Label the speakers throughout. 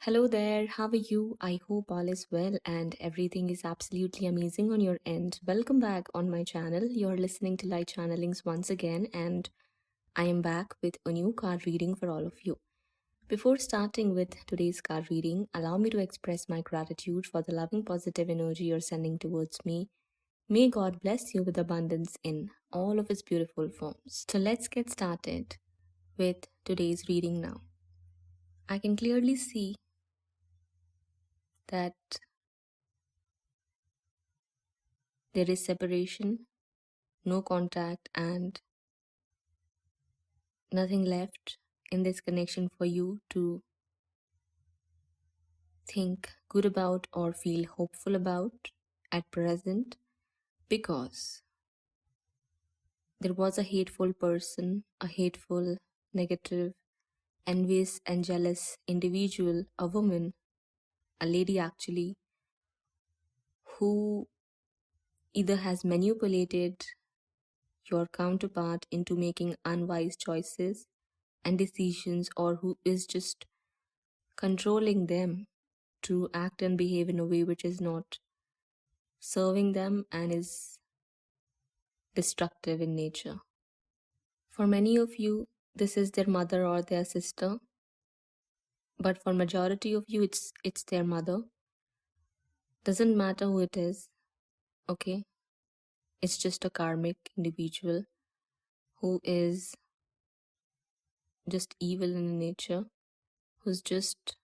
Speaker 1: Hello there, how are you? I hope all is well and everything is absolutely amazing on your end. Welcome back on my channel. You're listening to Light Channelings once again, and I am back with a new card reading for all of you. Before starting with today's card reading, allow me to express my gratitude for the loving positive energy you're sending towards me. May God bless you with abundance in all of its beautiful forms. So let's get started with today's reading now. I can clearly see that there is separation, no contact, and nothing left in this connection for you to think good about or feel hopeful about at present, because there was a hateful person, a hateful, negative, envious, and jealous individual, a woman, a lady actually, who either has manipulated your counterpart into making unwise choices and decisions, or who is just controlling them to act and behave in a way which is not serving them and is destructive in nature. For many of you, this is their mother or their sister, but for majority of you, it's their mother. Doesn't matter who it is, okay? It's just a karmic individual who is just evil in nature, who's just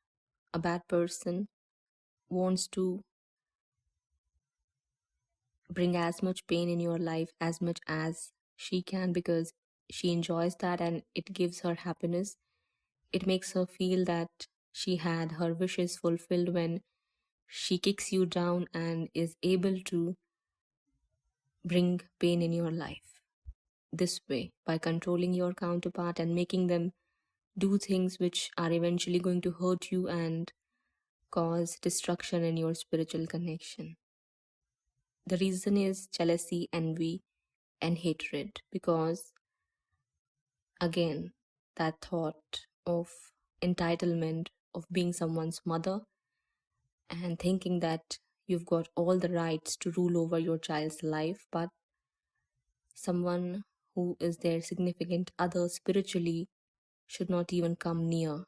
Speaker 1: a bad person, wants to bring as much pain in your life as much as she can, because she enjoys that and it gives her happiness. It makes her feel that she had her wishes fulfilled when she kicks you down and is able to bring pain in your life this way, by controlling your counterpart and making them do things which are eventually going to hurt you and cause destruction in your spiritual connection. The reason is jealousy, envy, and hatred, because again, that thought of entitlement of being someone's mother and thinking that you've got all the rights to rule over your child's life, but someone who is their significant other spiritually should not even come near,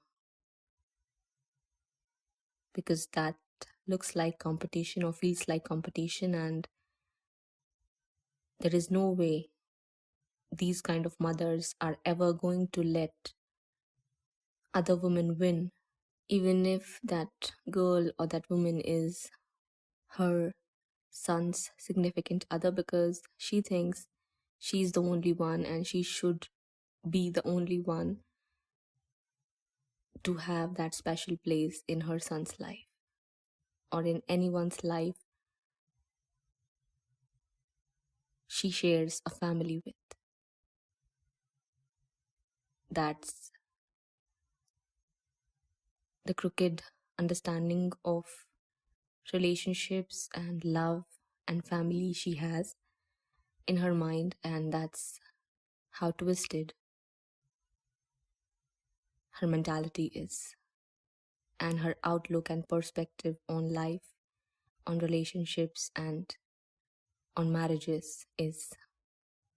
Speaker 1: because that looks like competition or feels like competition, and there is no way these kind of mothers are ever going to let other women win, even if that girl or that woman is her son's significant other, because she thinks she's the only one and she should be the only one to have that special place in her son's life or in anyone's life she shares a family with. That's the crooked understanding of relationships and love and family she has in her mind, and that's how twisted her mentality is, and her outlook and perspective on life, on relationships, and on marriages is.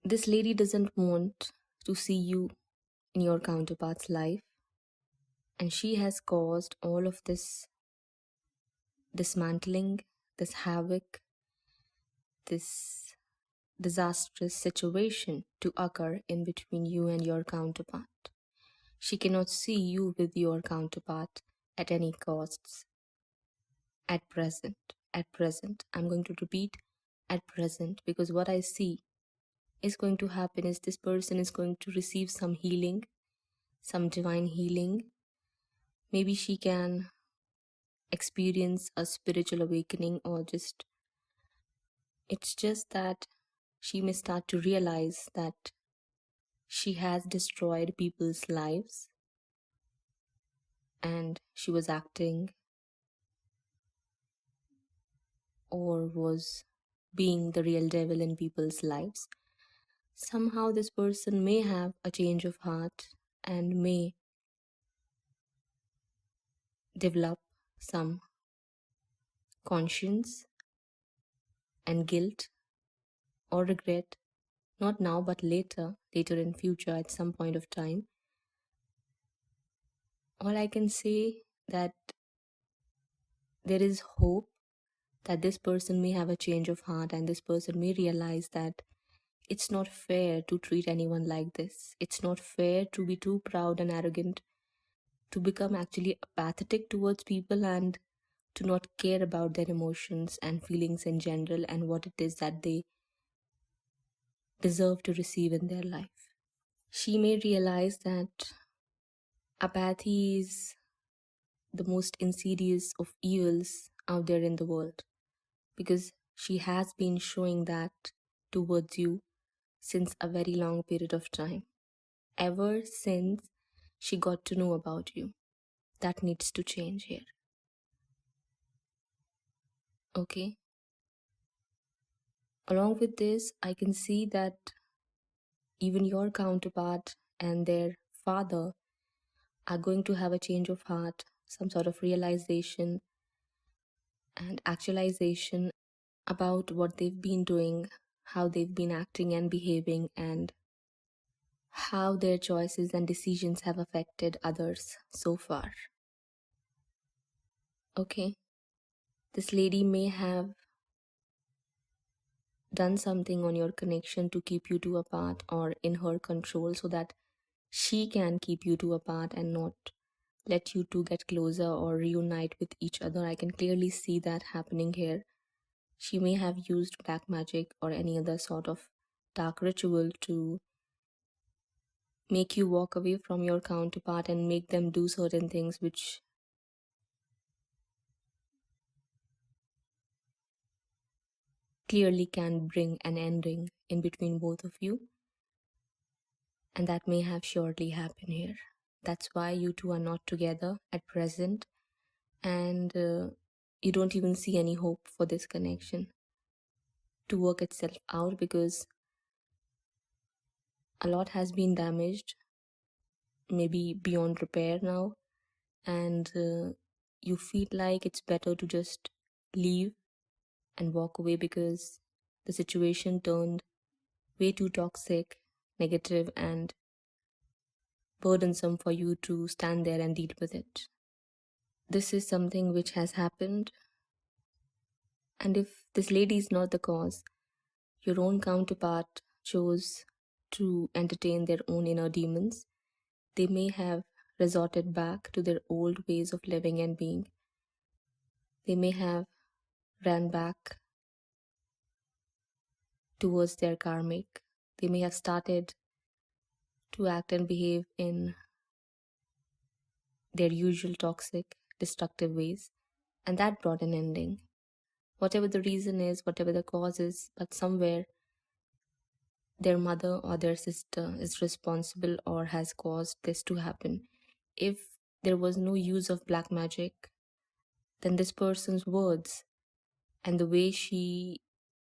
Speaker 1: This lady doesn't want to see you in your counterpart's life, and she has caused all of this dismantling, this havoc, this disastrous situation to occur in between you and your counterpart. She cannot see you with your counterpart at any costs. At present, I'm going to repeat at present, because what I see is going to happen is this person is going to receive some healing, some divine healing. Maybe she can experience a spiritual awakening, or it's just that she may start to realize that she has destroyed people's lives and she was acting or was being the real devil in people's lives. Somehow this person may have a change of heart and may develop some conscience and guilt or regret, not now but later in future at some point of time. All I can say that there is hope that this person may have a change of heart and this person may realize that it's not fair to treat anyone like this. It's not fair to be too proud and arrogant, to become actually apathetic towards people and to not care about their emotions and feelings in general and what it is that they deserve to receive in their life. She may realize that apathy is the most insidious of evils out there in the world, because she has been showing that towards you since a very long period of time, ever since she got to know about you. That needs to change here. Okay? Along with this, I can see that even your counterpart and their father are going to have a change of heart, some sort of realization and actualization about what they've been doing, how they've been acting and behaving, and how their choices and decisions have affected others so far. Okay, this lady may have done something on your connection to keep you two apart or in her control so that she can keep you two apart and not let you two get closer or reunite with each other. I can clearly see that happening here. She may have used black magic or any other sort of dark ritual to make you walk away from your counterpart and make them do certain things which clearly can bring an ending in between both of you. And that may have surely happened here. That's why you two are not together at present, and you don't even see any hope for this connection to work itself out, because a lot has been damaged, maybe beyond repair now, and you feel like it's better to just leave and walk away because the situation turned way too toxic, negative, and burdensome for you to stand there and deal with it. This is something which has happened, and if this lady is not the cause, your own counterpart chose to entertain their own inner demons, they may have resorted back to their old ways of living and being. They may have ran back towards their karmic. They may have started to act and behave in their usual toxic, destructive ways, and that brought an ending. Whatever the reason is, whatever the cause is, but somewhere their mother or their sister is responsible or has caused this to happen. If there was no use of black magic, then this person's words and the way she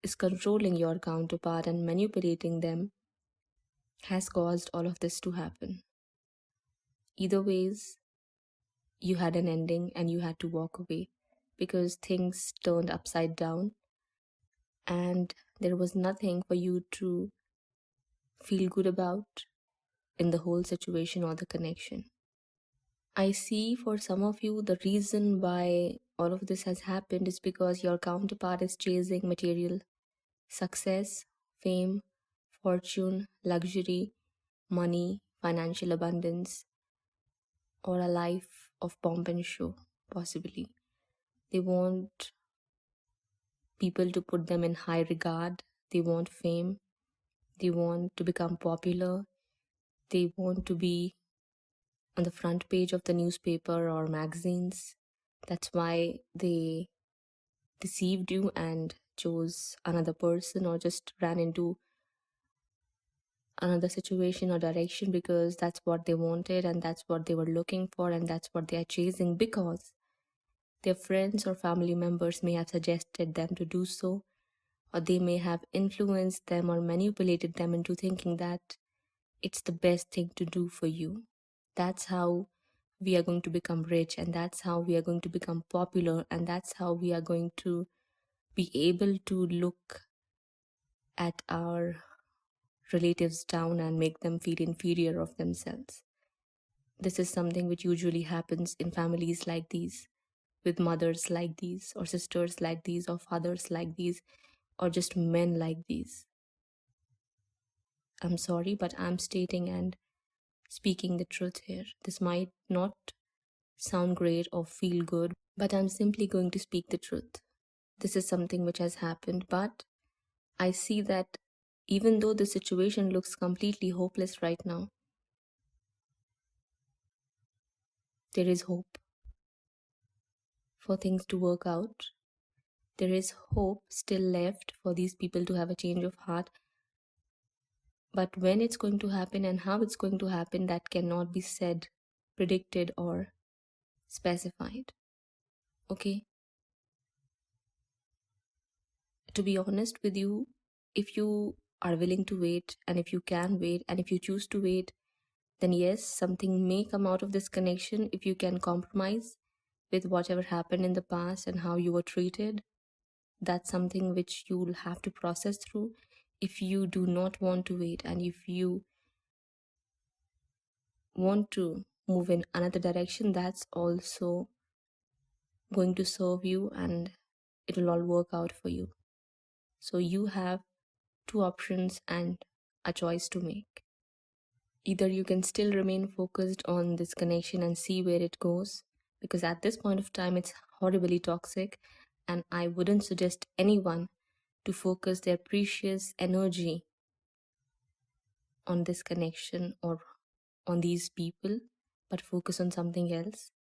Speaker 1: is controlling your counterpart and manipulating them has caused all of this to happen. Either ways, you had an ending and you had to walk away because things turned upside down and there was nothing for you to feel good about in the whole situation or the connection. I see for some of you the reason why all of this has happened is because your counterpart is chasing material success, fame, fortune, luxury, money, financial abundance, or a life of pomp and show, possibly. They want people to put them in high regard. They want fame. They want to become popular. They want to be on the front page of the newspaper or magazines. That's why they deceived you and chose another person or just ran into another situation or direction because that's what they wanted and that's what they were looking for and that's what they are chasing, because their friends or family members may have suggested them to do so, or they may have influenced them or manipulated them into thinking that it's the best thing to do for you. That's how we are going to become rich, and that's how we are going to become popular, and that's how we are going to be able to look at our relatives down and make them feel inferior of themselves. This is something which usually happens in families like these, with mothers like these, or sisters like these, or fathers like these, or just men like these. I'm sorry, but I'm stating and speaking the truth here. This might not sound great or feel good, but I'm simply going to speak the truth. This is something which has happened, but I see that even though the situation looks completely hopeless right now, there is hope for things to work out. There is hope still left for these people to have a change of heart. But when it's going to happen and how it's going to happen, that cannot be said, predicted, or specified. Okay? To be honest with you, if you are willing to wait, and if you can wait, and if you choose to wait, then yes, something may come out of this connection if you can compromise with whatever happened in the past and how you were treated. That's something which you'll have to process through. If you do not want to wait, and if you want to move in another direction, that's also going to serve you and it will all work out for you. So you have two options and a choice to make. Either you can still remain focused on this connection and see where it goes, because at this point of time it's horribly toxic, and I wouldn't suggest anyone to focus their precious energy on this connection or on these people, but focus on something else.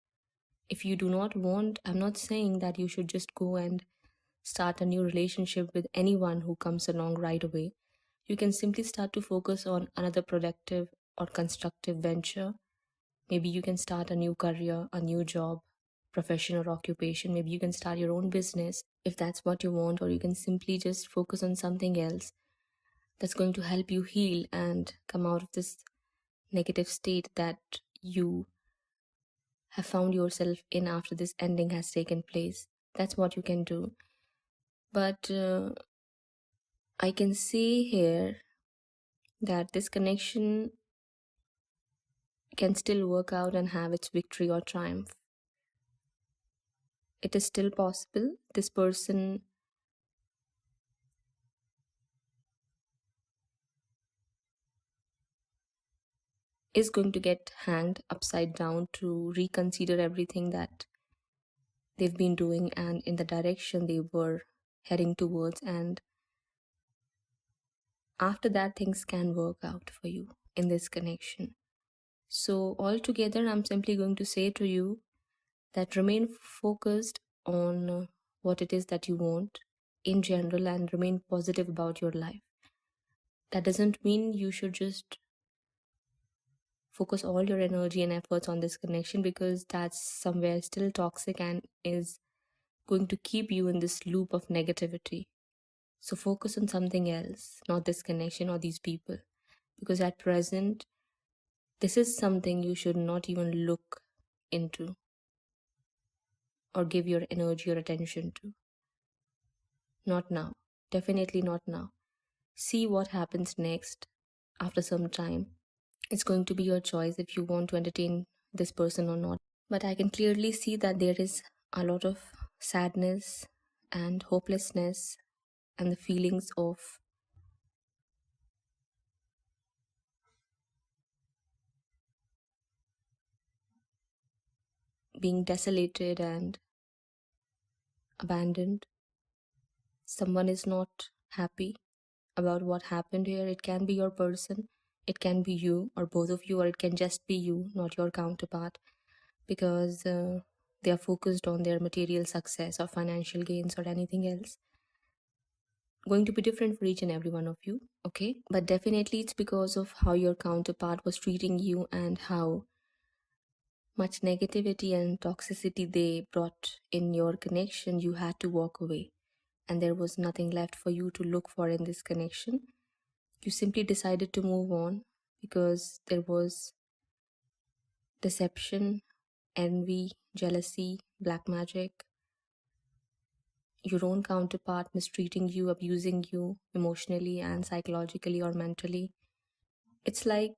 Speaker 1: If you do not want, I'm not saying that you should just go and start a new relationship with anyone who comes along right away. You can simply start to focus on another productive or constructive venture. Maybe you can start a new career, a new job, profession, or occupation. Maybe you can start your own business if that's what you want, or you can simply just focus on something else that's going to help you heal and come out of this negative state that you have found yourself in after this ending has taken place. That's what you can do. But I can see here that this connection can still work out and have its victory or triumph. It is still possible. This person is going to get hanged upside down to reconsider everything that they've been doing and in the direction they were heading towards, and after that things can work out for you in this connection. So altogether, I'm simply going to say to you that remain focused on what it is that you want in general and remain positive about your life. That doesn't mean you should just focus all your energy and efforts on this connection, because that's somewhere still toxic and is going to keep you in this loop of negativity. So focus on something else, not this connection or these people, because at present, this is something you should not even look into or give your energy or attention to. Not now. Definitely not now. See what happens next after some time. It's going to be your choice if you want to entertain this person or not. But I can clearly see that there is a lot of sadness and hopelessness and the feelings of being desolated and abandoned. Someone is not happy about what happened here. It can be your person, it can be you, or both of you, or it can just be you, not your counterpart, because they are focused on their material success or financial gains or anything else. Going to be different for each and every one of you, okay? But definitely it's because of how your counterpart was treating you and how much negativity and toxicity they brought in your connection. You had to walk away, and there was nothing left for you to look for in this connection. You simply decided to move on because there was deception, envy, jealousy, black magic, your own counterpart mistreating you, abusing you emotionally and psychologically or mentally. It's like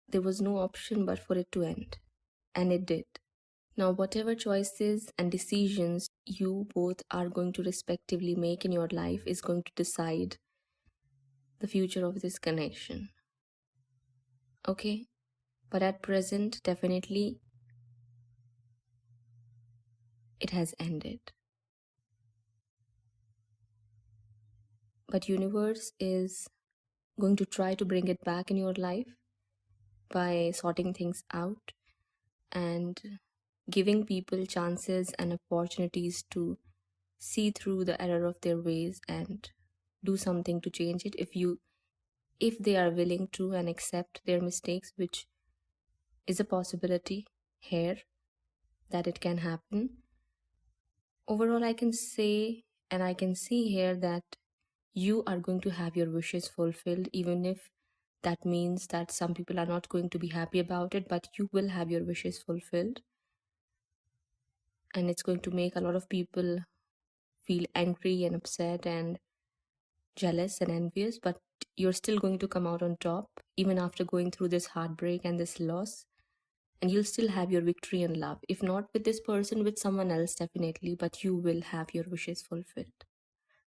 Speaker 1: there was no option but for it to end. And it did. Now, whatever choices and decisions you both are going to respectively make in your life is going to decide the future of this connection. Okay? But at present, definitely, it has ended. But universe is going to try to bring it back in your life by sorting things out and giving people chances and opportunities to see through the error of their ways and do something to change it if they are willing to and accept their mistakes, which is a possibility here that it can happen. Overall, I can say and I can see here that you are going to have your wishes fulfilled, even if that means that some people are not going to be happy about it, but you will have your wishes fulfilled. And it's going to make a lot of people feel angry and upset and jealous and envious, but you're still going to come out on top, even after going through this heartbreak and this loss. And you'll still have your victory in love. If not with this person, with someone else, definitely, but you will have your wishes fulfilled.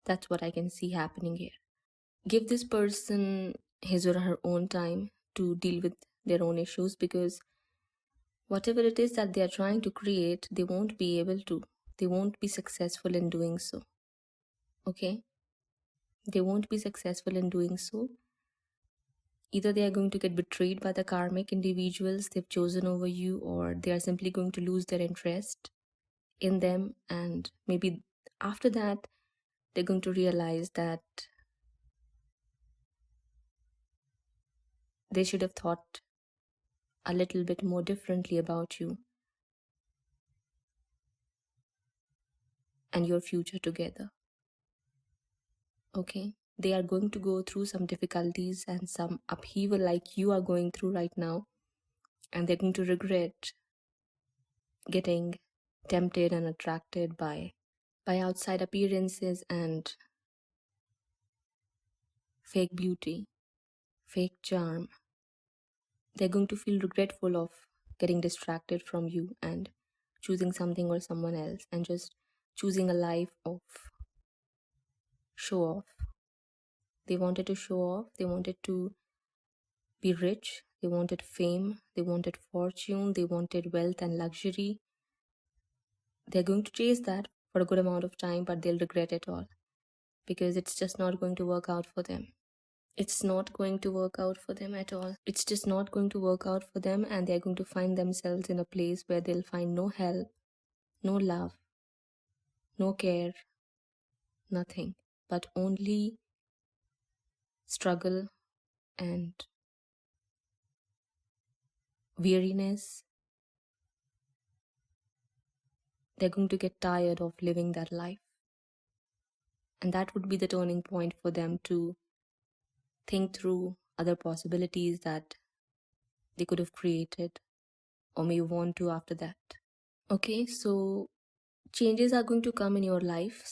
Speaker 1: That's what I can see happening here. Give this person his or her own time to deal with their own issues, because whatever it is that they are trying to create, they won't be able to. They won't be successful in doing so. Okay? They won't be successful in doing so. Either they are going to get betrayed by the karmic individuals they've chosen over you, or they are simply going to lose their interest in them, and maybe after that they're going to realize that they should have thought a little bit more differently about you and your future together. Okay? They are going to go through some difficulties and some upheaval like you are going through right now, and they're going to regret getting tempted and attracted by outside appearances and fake beauty, fake charm. They're going to feel regretful of getting distracted from you and choosing something or someone else and just choosing a life of show off. They wanted to show off, they wanted to be rich, they wanted fame, they wanted fortune, they wanted wealth and luxury. They're going to chase that for a good amount of time, but they'll regret it all because it's just not going to work out for them. It's not going to work out for them at all. It's just not going to work out for them, and they're going to find themselves in a place where they'll find no help, no love, no care, nothing, but only struggle and weariness. They're going to get tired of living that life. And that would be the turning point for them to think through other possibilities that they could have created or may want to after that. Okay, so changes are going to come in your life.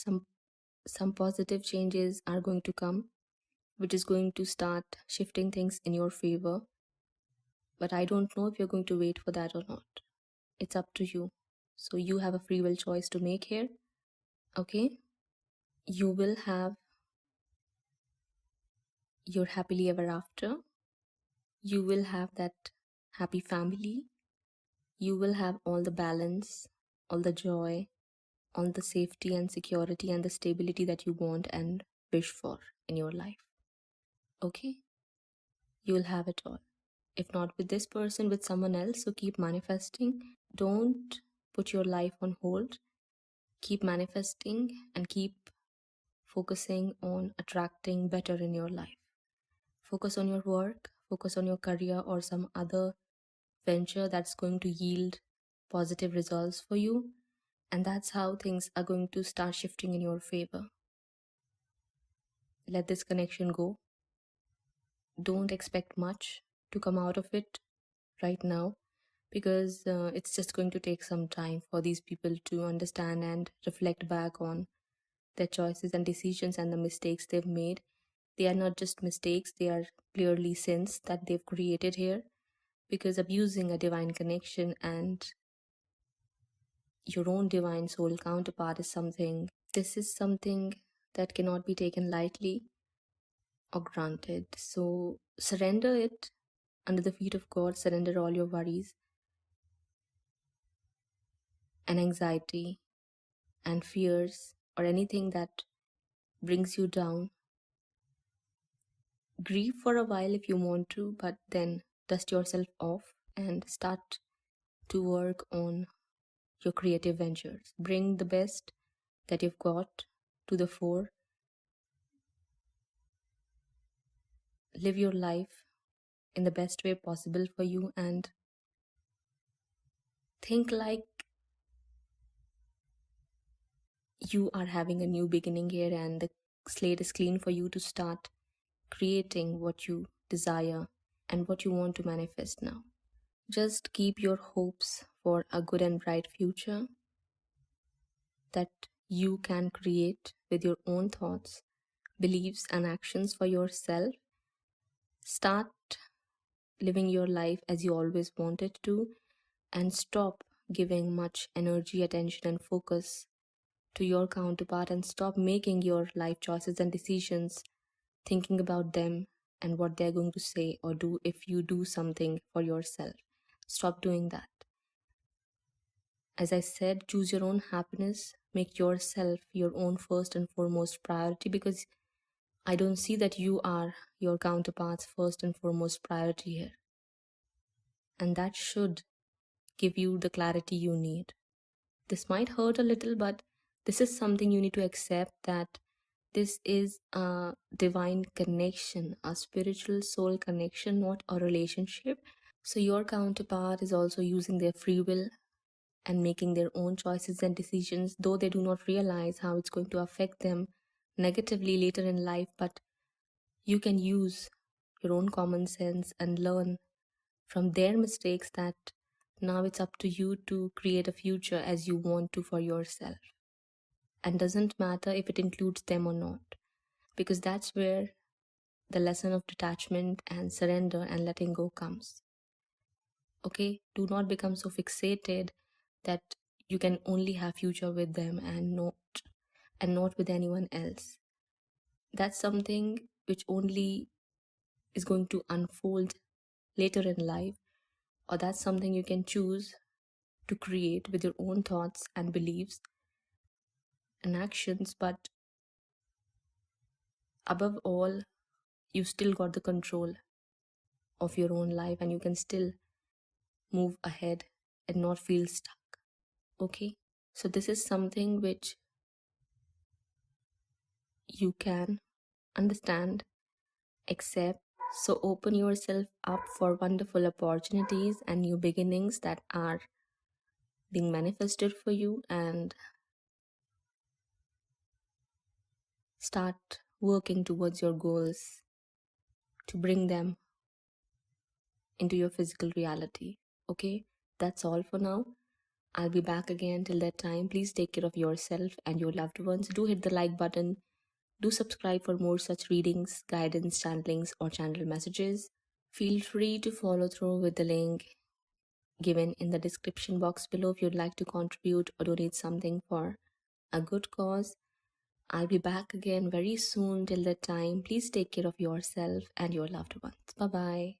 Speaker 1: Some positive changes are going to come, which is going to start shifting things in your favor. But I don't know if you're going to wait for that or not. It's up to you. So you have a free will choice to make here. Okay? You will have your happily ever after. You will have that happy family. You will have all the balance, all the joy, all the safety and security and the stability that you want and wish for in your life. Okay? You will have it all. If not with this person, with someone else. So keep manifesting. Don't put your life on hold. Keep manifesting and keep focusing on attracting better in your life. Focus on your work, focus on your career or some other venture that's going to yield positive results for you. And that's how things are going to start shifting in your favor. Let this connection go. Don't expect much to come out of it right now. because it's just going to take some time for these people to understand and reflect back on their choices and decisions and the mistakes they've made. They are not just mistakes, they are clearly sins that they've created here, because abusing a divine connection and your own divine soul counterpart is something, this is something that cannot be taken lightly or granted. So surrender it under the feet of God, surrender all your worries and anxiety and fears or anything that brings you down. Grieve for a while if you want to, but then dust yourself off and start to work on your creative ventures. Bring the best that you've got to the fore. Live your life in the best way possible for you and think like you are having a new beginning here and the slate is clean for you to start creating what you desire and what you want to manifest now. Just keep your hopes for a good and bright future that you can create with your own thoughts, beliefs, and actions for yourself. Start living your life as you always wanted to and stop giving much energy, attention, and focus to your counterpart and stop making your life choices and decisions thinking about them and what they're going to say or do if you do something for yourself. Stop doing that. As I said, choose your own happiness, make yourself your own first and foremost priority, because I don't see that you are your counterpart's first and foremost priority here. And that should give you the clarity you need. This might hurt a little, but this is something you need to accept, that this is a divine connection, a spiritual soul connection, not a relationship. So your counterpart is also using their free will and making their own choices and decisions, though they do not realize how it's going to affect them negatively later in life. But you can use your own common sense and learn from their mistakes that now it's up to you to create a future as you want to for yourself. And doesn't matter if it includes them or not, because that's where the lesson of detachment and surrender and letting go comes. Okay, do not become so fixated that you can only have future with them and not with anyone else. That's something which only is going to unfold later in life, or that's something you can choose to create with your own thoughts and beliefs and actions. But above all, you still got the control of your own life and you can still move ahead and not feel stuck. Okay, so this is something which you can understand, accept. So open yourself up for wonderful opportunities and new beginnings that are being manifested for you, and start working towards your goals to bring them into your physical reality. Okay, that's all for now. I'll be back again. Till that time, please take care of yourself and your loved ones. Do hit the like button. Do subscribe for more such readings, guidance, channelings, or channel messages. Feel free to follow through with the link given in the description box below if you'd like to contribute or donate something for a good cause. I'll be back again very soon. Till that time, please take care of yourself and your loved ones. Bye-bye.